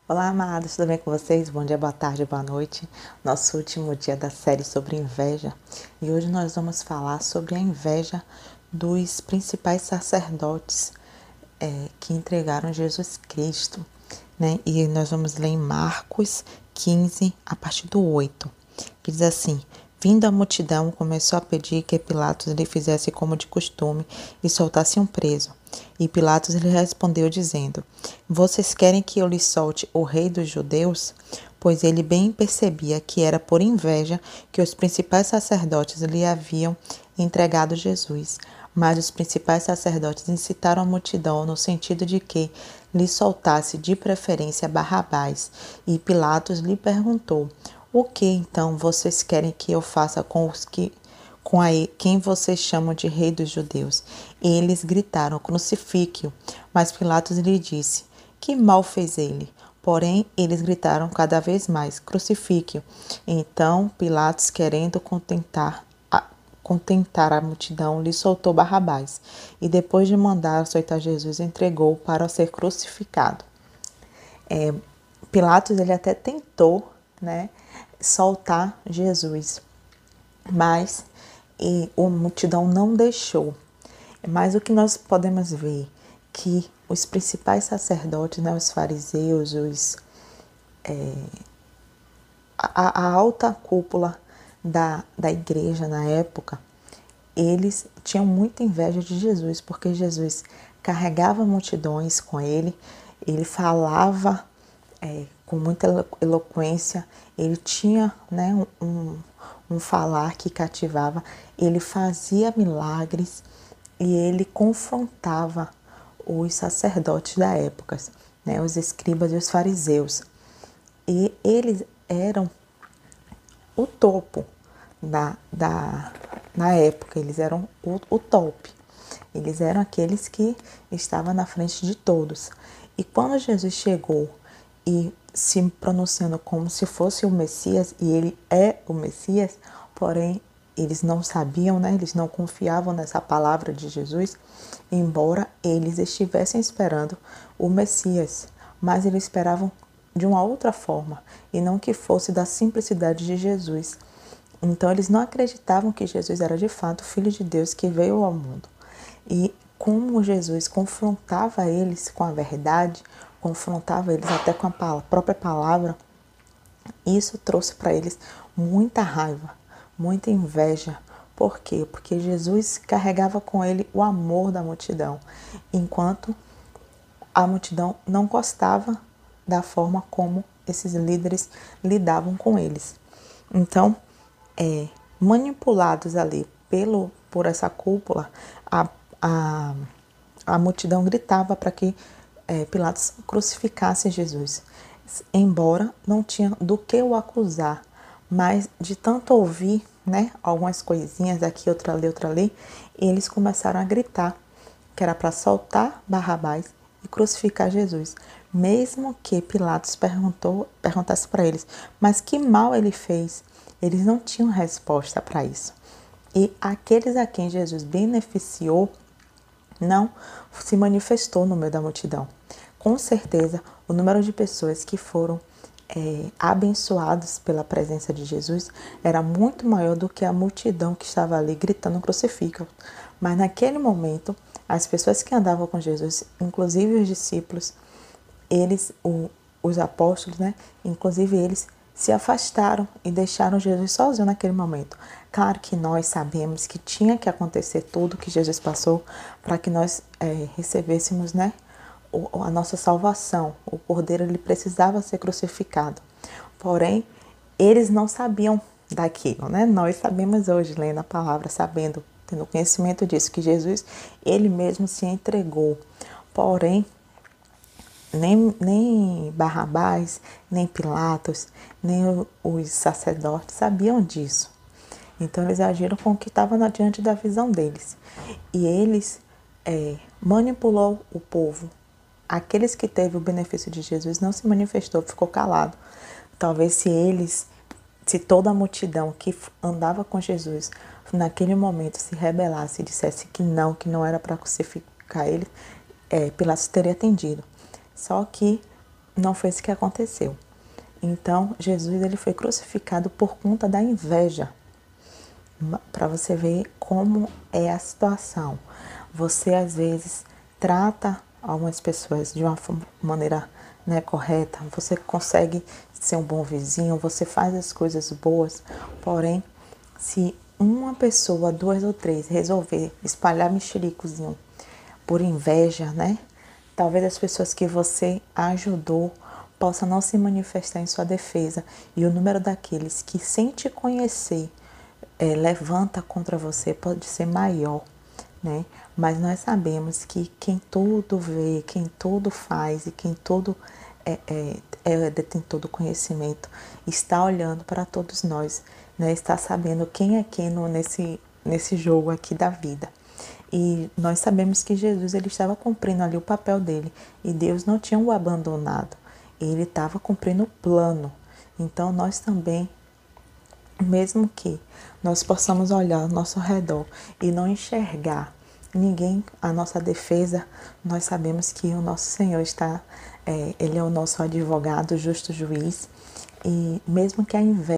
Olá, amados, tudo bem com vocês? Bom dia, boa tarde, boa noite. Nosso último dia da série sobre inveja. E hoje nós vamos falar sobre a inveja dos principais sacerdotes que entregaram Jesus Cristo, né? E nós vamos ler em Marcos 15, a partir do 8, que diz assim: Vindo a multidão, começou a pedir que Pilatos lhe fizesse como de costume e soltasse um preso. E Pilatos lhe respondeu, dizendo: Vocês querem que eu lhe solte o rei dos judeus? Pois ele bem percebia que era por inveja que os principais sacerdotes lhe haviam entregado Jesus. Mas os principais sacerdotes incitaram a multidão no sentido de que lhe soltasse de preferência Barrabás. E Pilatos lhe perguntou: O que então vocês querem que eu faça com os que quem vocês chamam de rei dos judeus? E eles gritaram: Crucifique-o. Mas Pilatos lhe disse: Que mal fez ele? Porém, eles gritaram cada vez mais: Crucifique-o. Então Pilatos, querendo contentar a multidão, lhe soltou Barrabás, e depois de mandar açoitar Jesus, entregou para ser crucificado. Pilatos ele até tentou, né, soltar Jesus, mas a multidão não deixou. Mas o que nós podemos ver que os principais sacerdotes, né, os fariseus, a alta cúpula da igreja na época, eles tinham muita inveja de Jesus, porque Jesus carregava multidões com ele, ele falava com muita eloquência, ele tinha, né, um falar que cativava, ele fazia milagres e ele confrontava os sacerdotes da época, né, os escribas e os fariseus. E eles eram o topo na época, eles eram o top. Eles eram aqueles que estavam na frente de todos. E quando Jesus chegou e se pronunciando como se fosse o Messias, e ele é o Messias, porém eles não sabiam, né? Eles não confiavam nessa palavra de Jesus, embora eles estivessem esperando o Messias, mas eles esperavam de uma outra forma, e não que fosse da simplicidade de Jesus. Então eles não acreditavam que Jesus era de fato o Filho de Deus que veio ao mundo. E como Jesus confrontava eles com a verdade, confrontava eles até com a própria palavra, isso trouxe para eles muita raiva, muita inveja. Por quê? Porque Jesus carregava com ele o amor da multidão, enquanto a multidão não gostava da forma como esses líderes lidavam com eles. Então, manipulados ali por essa cúpula, a, a multidão gritava para que Pilatos crucificasse Jesus, embora não tinha do que o acusar, mas de tanto ouvir, né, algumas coisinhas aqui, outra ali, eles começaram a gritar que era para soltar Barrabás e crucificar Jesus, mesmo que Pilatos perguntasse para eles, mas que mal ele fez? Eles não tinham resposta para isso. E aqueles a quem Jesus beneficiou não se manifestou no meio da multidão. Com certeza, o número de pessoas que foram abençoados pela presença de Jesus era muito maior do que a multidão que estava ali gritando crucifica. Mas naquele momento, as pessoas que andavam com Jesus, inclusive os discípulos, os apóstolos, né? Inclusive eles se afastaram e deixaram Jesus sozinho naquele momento. Claro que nós sabemos que tinha que acontecer tudo que Jesus passou para que nós recebêssemos, né, a nossa salvação. O Cordeiro ele precisava ser crucificado. Porém, eles não sabiam daquilo, né? Nós sabemos hoje, lendo a palavra, sabendo, tendo conhecimento disso, que Jesus, ele mesmo se entregou. Porém, nem Barrabás, nem Pilatos, nem os sacerdotes sabiam disso. Então eles agiram com o que estava diante da visão deles. E eles manipulou o povo. Aqueles que teve o benefício de Jesus não se manifestou, ficou calado. Talvez se toda a multidão que andava com Jesus naquele momento se rebelasse e dissesse que não era para crucificar ele, Pilatos teria atendido. Só que não foi isso que aconteceu. Então, Jesus ele foi crucificado por conta da inveja. Para você ver como é a situação. Você, às vezes, trata algumas pessoas de uma maneira, né, correta. Você consegue ser um bom vizinho, você faz as coisas boas. Porém, se uma pessoa, duas ou três, resolver espalhar mexericozinho por inveja, né? Talvez as pessoas que você ajudou possam não se manifestar em sua defesa. E o número daqueles que, sem te conhecer, levanta contra você pode ser maior, né? Mas nós sabemos que quem tudo vê, quem tudo faz e quem tudo detém todo conhecimento, está olhando para todos nós, né? Está sabendo quem é quem nesse jogo aqui da vida. E nós sabemos que Jesus ele estava cumprindo ali o papel dele e Deus não tinha o abandonado. Ele estava cumprindo o plano. Então nós também, mesmo que nós possamos olhar ao nosso redor e não enxergar ninguém à nossa defesa, nós sabemos que o nosso Senhor está, Ele é o nosso advogado, justo juiz, e mesmo que a inveja